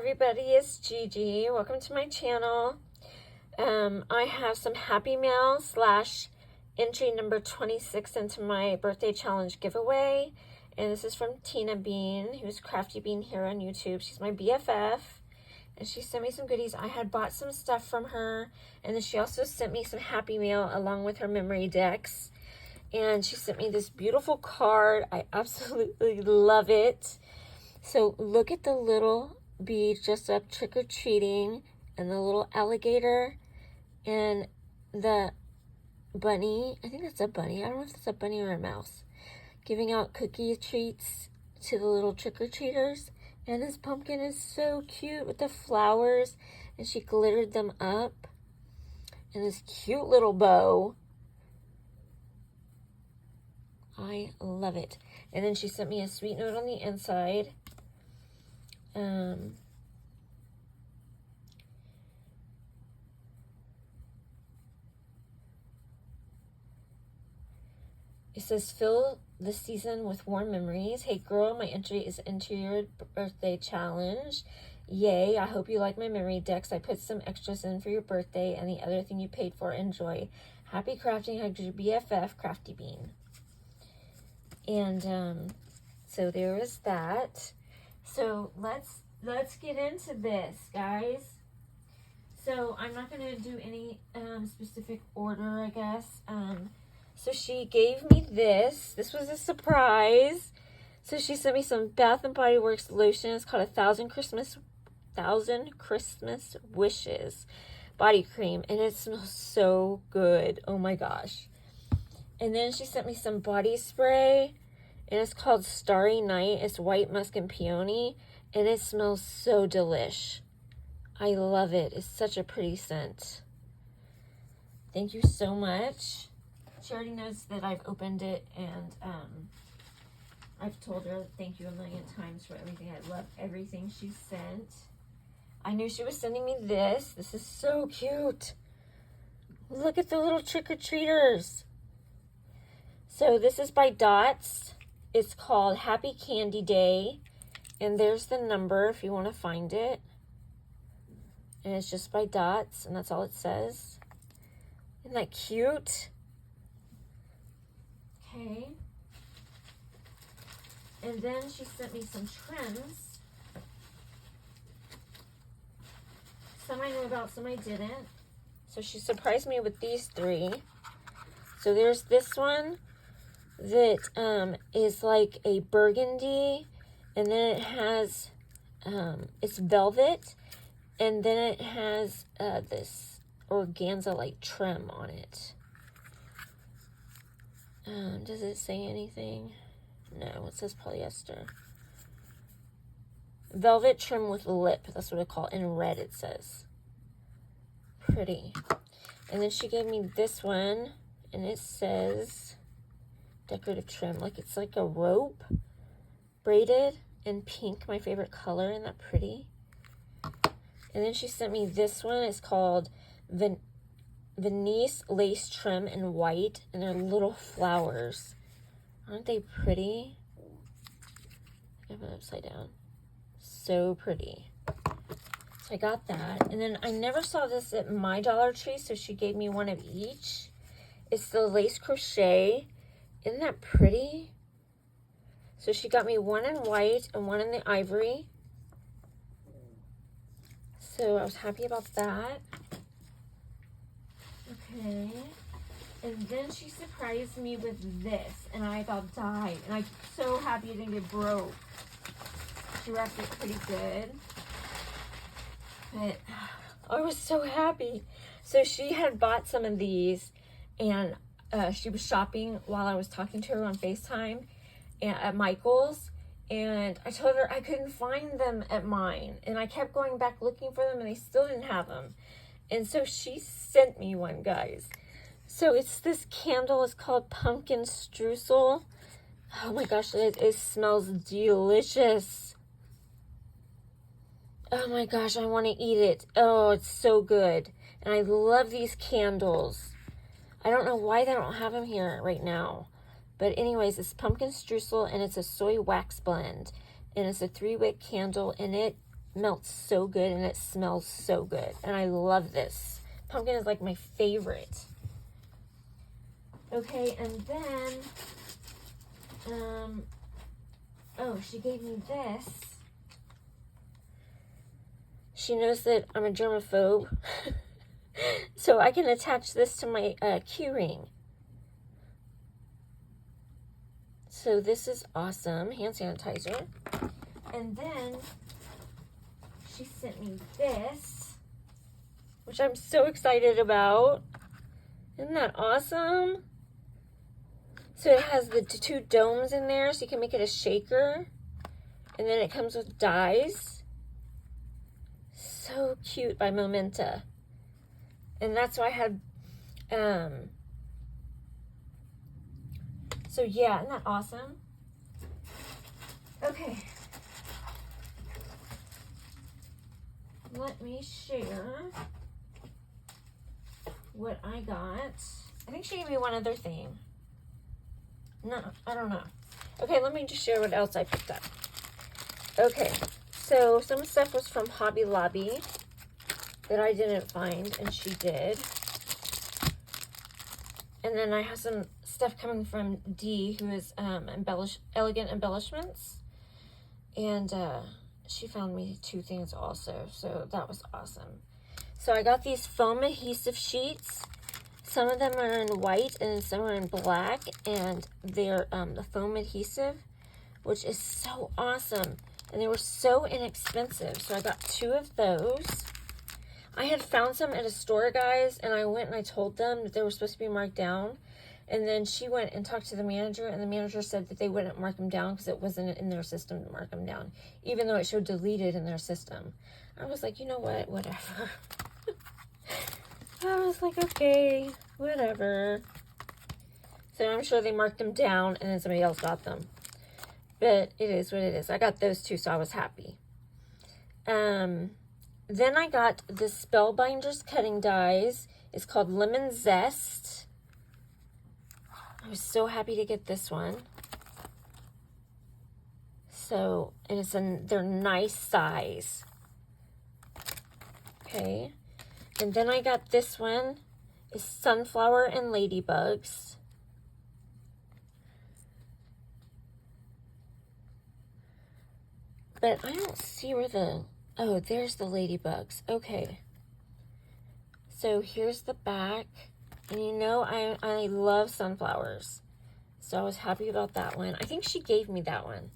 everybody, it's Gigi. Welcome to my channel. I have some Happy Mail / entry number 26 into my birthday challenge giveaway. And this is from Tina Bean, who's Crafty Bean here on YouTube. She's my BFF. And she sent me some goodies. I had bought some stuff from her. And then she also sent me some Happy Mail along with her memory decks. And she sent me this beautiful card. I absolutely love it. So look at the little bee dressed up trick-or-treating and the little alligator and the bunny. I think that's a bunny. I don't know if it's a bunny or a mouse. Giving out cookie treats to the little trick-or-treaters. And this pumpkin is so cute with the flowers. And she glittered them up. And this cute little bow. I love it. And then she sent me a sweet note on the inside. It says, fill the season with warm memories. Hey girl, my entry is into your birthday challenge. Yay, I hope you like my memory decks. I put some extras in for your birthday and the other thing you paid for. Enjoy. Happy crafting, hugs your BFF, Crafty Bean. And so there is that. So let's get into this, guys. So I'm not going to do any specific order, I guess. So she gave me this. This was a surprise. So she sent me some Bath and Body Works lotion. It's called 1,000 Christmas Wishes body cream, and it smells so good. Oh my gosh. And then she sent me some body spray, and it's called Starry Night. It's white musk and peony, and it smells so delish. I love it. It's such a pretty scent. Thank you so much. She already knows that I've opened it, and I've told her thank you a million times for everything. I love everything she sent. I knew she was sending me this. This is so cute. Look at the little trick-or-treaters. So this is by Dots. It's called Happy Candy Day. And there's the number if you want to find it. And it's just by Dots, and that's all it says. Isn't that cute? Okay. And then she sent me some trims. Some I knew about, some I didn't. So she surprised me with these 3. So there's this one that is like a burgundy, and then it has, it's velvet, and then it has this organza-like trim on it. Does it say anything? No, it says polyester. Velvet trim with lip. That's what I call it. In red it says. Pretty. And then she gave me this one. And it says decorative trim. Like it's like a rope. Braided in pink. My favorite color. Isn't that pretty? And then she sent me this one. It's called Venice lace trim in white, and they're little flowers. Aren't they pretty? I have it upside down. So pretty. So I got that. And then I never saw this at my Dollar Tree, so she gave me one of each. It's the lace crochet. Isn't that pretty? So she got me one in white and one in the ivory. So I was happy about that. Okay, and then she surprised me with this, and I about died, and I'm so happy it didn't get broke. She wrapped it pretty good, but I was so happy. So she had bought some of these, and she was shopping while I was talking to her on FaceTime at Michael's, and I told her I couldn't find them at mine, and I kept going back looking for them, and they still didn't have them. And so she sent me one, guys. So it's this candle. It's called Pumpkin Streusel. Oh my gosh, it smells delicious. Oh my gosh, I want to eat it. Oh, it's so good. And I love these candles. I don't know why they don't have them here right now. But anyways, it's Pumpkin Streusel, and it's a soy wax blend. And it's a 3-wick candle, and it melts so good and it smells so good. And I love this. Pumpkin is like my favorite. Okay, and then, oh, she gave me this. She knows that I'm a germaphobe. So I can attach this to my key ring. So this is awesome. Hand sanitizer. And then she sent me this, which I'm so excited about. Isn't that awesome? So it has the 2 domes in there, so you can make it a shaker. And then it comes with dies. So cute, by Momenta. And that's why I had, so yeah, isn't that awesome? Okay. Let me share what I got. I think she gave me one other thing. No, I don't know. Okay, let me just share what else I picked up. Okay, so some stuff was from Hobby Lobby that I didn't find, and she did. And then I have some stuff coming from Dee, who is Elegant Embellishments. And she found me 2 things also, so that was awesome. So I got these foam adhesive sheets. Some of them are in white and some are in black, and they're the foam adhesive, which is so awesome. And they were so inexpensive, so I got 2 of those. I had found some at a store, guys, and I went and I told them that they were supposed to be marked down. And then she went and talked to the manager, and the manager said that they wouldn't mark them down because it wasn't in their system to mark them down, even though it showed deleted in their system. I was like, you know what, whatever. I was like, okay, whatever. So I'm sure they marked them down and then somebody else got them. But it is what it is. I got those 2, so I was happy. Then I got the Spellbinders cutting dies. It's called Lemon Zest. I was so happy to get this one. So, and it's in their nice size. Okay. And then I got this one. It's Sunflower and Ladybugs. But I don't see where the... Oh, there's the ladybugs. Okay. So here's the back. And you know, I love sunflowers. So I was happy about that one. I think she gave me that one.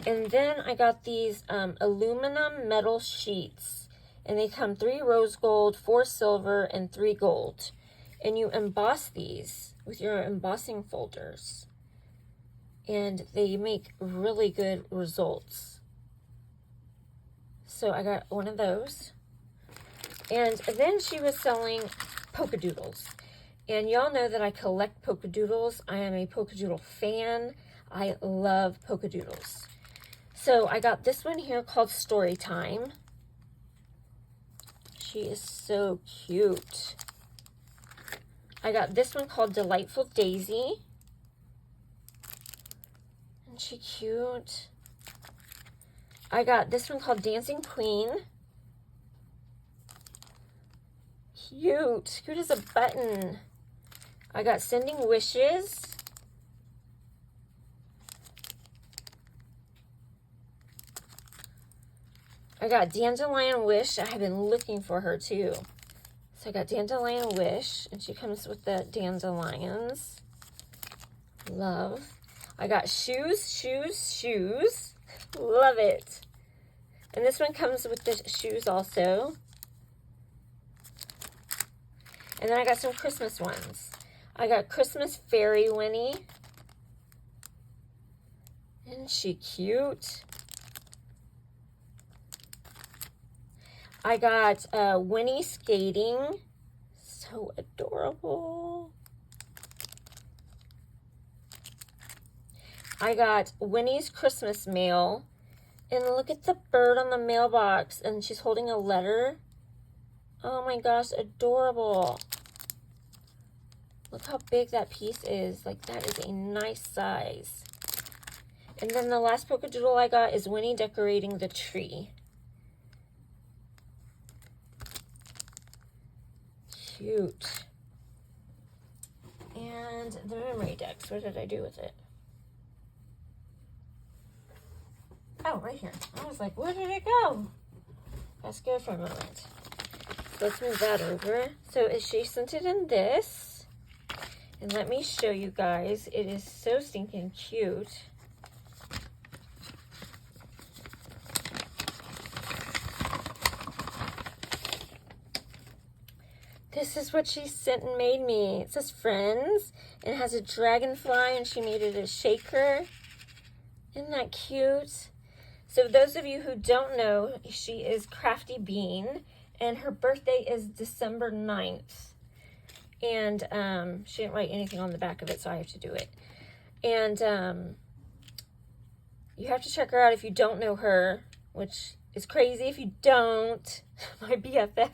And then I got these aluminum metal sheets. And they come 3 rose gold, 4 silver, and 3 gold. And you emboss these with your embossing folders. And they make really good results. So I got one of those. And then she was selling polkadoodles. And y'all know that I collect polkadoodles. I am a polkadoodle fan. I love polkadoodles. So I got this one here called Storytime. She is so cute. I got this one called Delightful Daisy. Isn't she cute? I got this one called Dancing Queen. Cute. Cute as a button. I got Sending Wishes. I got Dandelion Wish. I have been looking for her too. So I got Dandelion Wish, and she comes with the dandelions. Love. I got Shoes, Shoes, Shoes. Love it. And this one comes with the shoes also. And then I got some Christmas ones. I got Christmas Fairy Winnie. Isn't she cute? I got Winnie Skating. So adorable. I got Winnie's Christmas Mail. And look at the bird on the mailbox. And she's holding a letter. Oh my gosh, adorable. Look how big that piece is. Like, that is a nice size. And then the last polka doodle I got is Winnie decorating the tree. cute. And the memory dex, what did I do with it? Oh, right here. I was like, where did it go? Let's go for a moment. Let's move that over. So she sent it in this. And let me show you guys. It is so stinking cute. This is what she sent and made me. It says friends. And it has a dragonfly and she made it a shaker. Isn't that cute? So those of you who don't know, she is Crafty Bean, and her birthday is December 9th. And she didn't write anything on the back of it, so I have to do it. And you have to check her out if you don't know her, which is crazy if you don't. My BFF.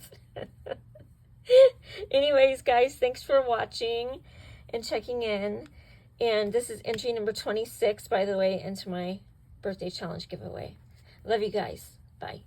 Anyways, guys, thanks for watching and checking in. And this is entry number 26, by the way, into my birthday challenge giveaway. Love you guys. Bye.